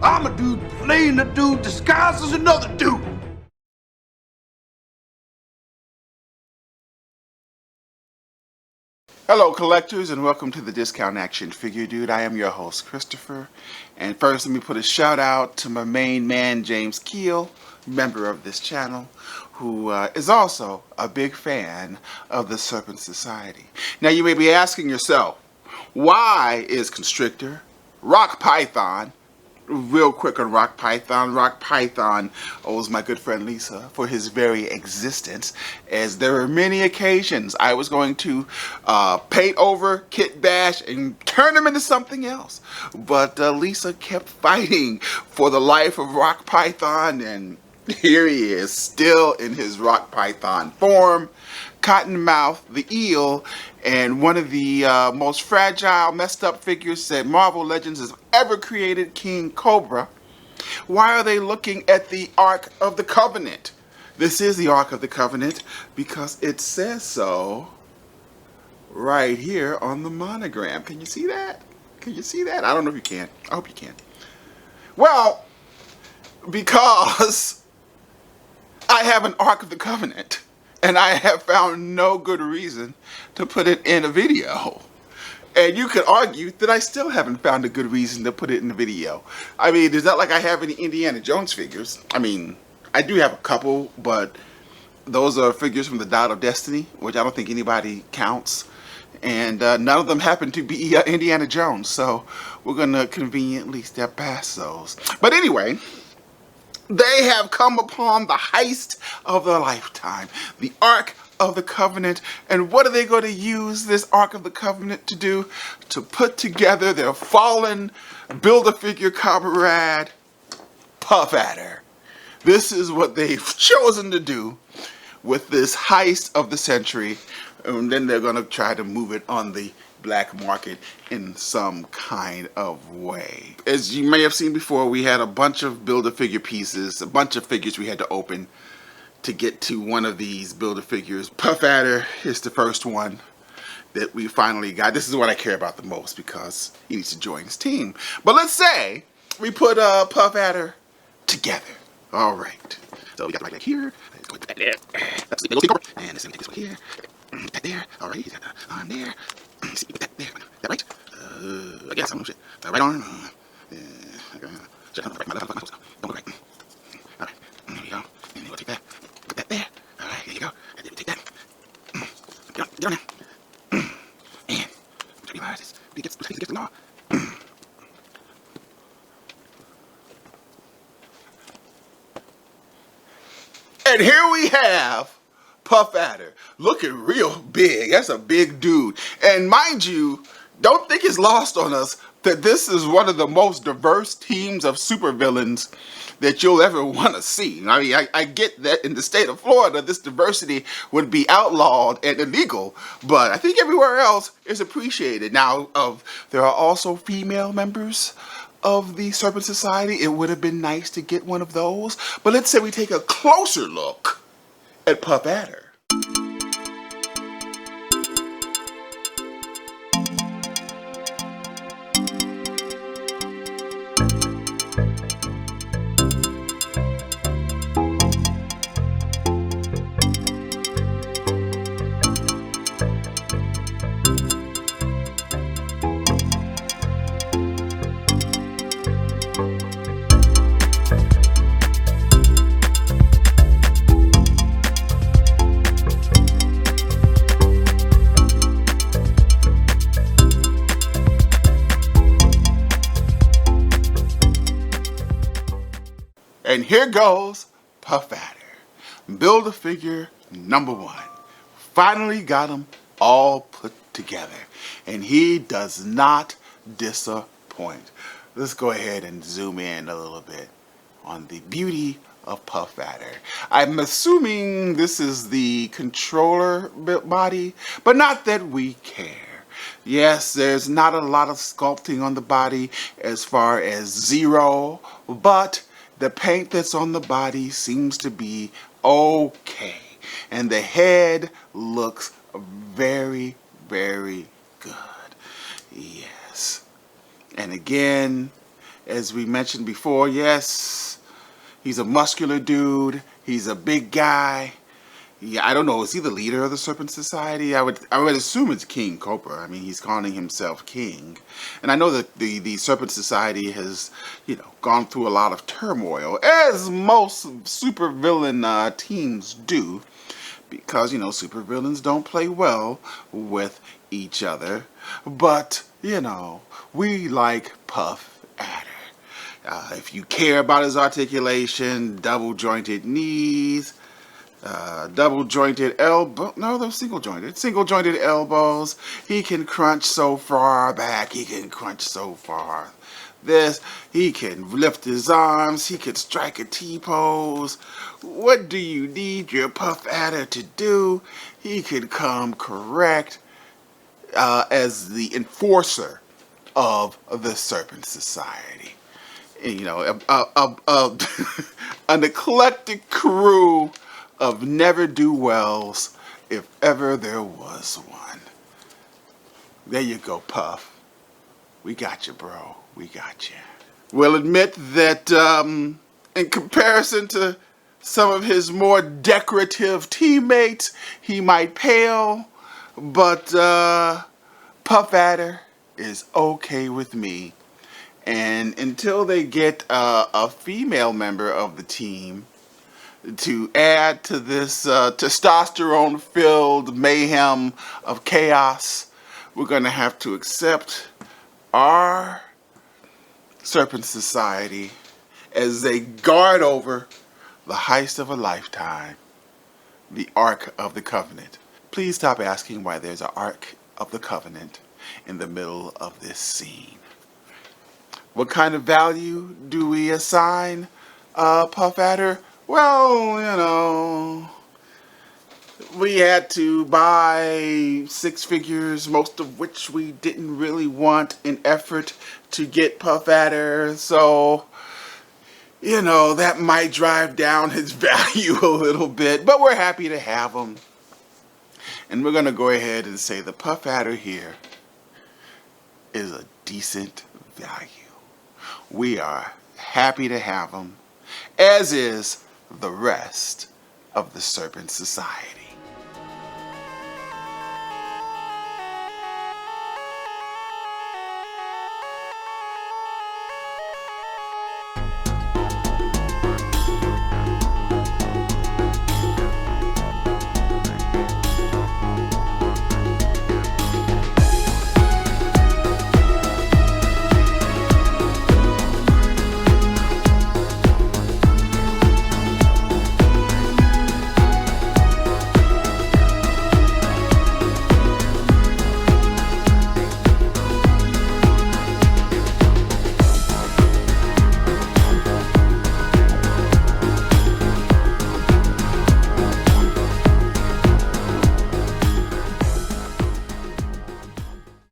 I'm a dude playing a dude disguised as another dude. Hello collectors, and welcome to the Discount Action Figure Dude. I am your host Christopher, and first let me put a shout out to my main man James Keel, member of this channel, who is also a big fan of the Serpent Society. Now you may be asking yourself, why is Constrictor, Rock Python, real quick on Rock Python owes my good friend Lisa for his very existence, as there were many occasions I was going to paint over, kit bash, and turn him into something else. But Lisa kept fighting for the life of Rock Python, and here he is, still in his Rock Python form. Cottonmouth the eel, and one of the most fragile, messed up figures that Marvel Legends has ever created, King Cobra. Why are they looking at the Ark of the Covenant? This is the Ark of the Covenant because it says so right here on the monogram. Can you see that? Can you see that? I don't know if you can. I hope you can. Well, because I have an Ark of the Covenant, and I have found no good reason to put it in a video. And you could argue that I still haven't found a good reason to put it in the video. I mean, it's not like I have any Indiana Jones figures. I mean, I do have a couple, but those are figures from the Dial of Destiny, which I don't think anybody counts. And none of them happen to be Indiana Jones, so we're going to conveniently step past those. But anyway, they have come upon the heist of their lifetime, the Ark of the Covenant. And what are they going to use this Ark of the Covenant to do? To put together their fallen Build-A-Figure comrade, Puff Adder. This is what they've chosen to do with this heist of the century. And then they're going to try to move it on the black market in some kind of way. As you may have seen before, we had a bunch of Build-A-Figure pieces, a bunch of figures we had to open to get to one of these Build-A-Figures. Puff Adder is the first one that we finally got. This is what I care about the most because he needs to join his team. But let's say we put Puff Adder together. All right. So we got right back here. Let's go back there. That's the big old thing. And let's take this one here. That there. All right. He's got the arm there. See, put that there. That right? I guess. I don't know shit. Right arm. Shit, I'm right. My left. Don't go right. All right. There you go. And we'll take that. Put that there. All right. There you go. And then we'll take that. Get on there. And we realize this. We get the law. And here we have Puff Adder, looking real big. That's a big dude. And mind you, don't think it's lost on us that this is one of the most diverse teams of supervillains that you'll ever want to see. I mean, I get that in the state of Florida, this diversity would be outlawed and illegal, but I think everywhere else is appreciated. Now, there are also female members of the Serpent Society. It would have been nice to get one of those, but let's say we take a closer look at Puff Adder. And here goes Puff Adder, Build-A-Figure number 1. Finally got them all put together, and he does not disappoint. Let's go ahead and zoom in a little bit on the beauty of Puff Adder. I'm assuming this is the controller body, but not that we care. Yes, there's not a lot of sculpting on the body as far as Zero, but the paint that's on the body seems to be okay. And the head looks very, very good. Yes. And again, As we mentioned before, yes, he's a muscular dude. He's a big guy. Yeah, I don't know. Is he the leader of the Serpent Society? I would assume it's King Cobra. I mean, he's calling himself king, and I know that the Serpent Society has, gone through a lot of turmoil, as most supervillain teams do, because supervillains don't play well with each other. But we like Puff Adder. If you care about his articulation, double jointed knees, double jointed elbow. No, those single jointed. Single jointed elbows. He can crunch so far back. He can crunch so far. He can lift his arms. He can strike a T-pose. What do you need your Puff Adder to do? He can come correct as the enforcer of the Serpent Society. An eclectic crew of never-do-wells, if ever there was one. There you go, Puff. We got you, bro. We got you. We'll admit that in comparison to some of his more decorative teammates, he might pale, but Puff Adder is okay with me. And until they get a female member of the team to add to this testosterone-filled mayhem of chaos, we're going to have to accept our Serpent Society as they guard over the heist of a lifetime, the Ark of the Covenant. Please stop asking why there's an Ark of the Covenant in the middle of this scene. What kind of value do we assign Puff Adder? Well, we had to buy 6 figures, most of which we didn't really want, in effort to get Puff Adder. So, that might drive down his value a little bit, but we're happy to have him. And we're going to go ahead and say the Puff Adder here is a decent value. We are happy to have him, as is the rest of the Serpent Society.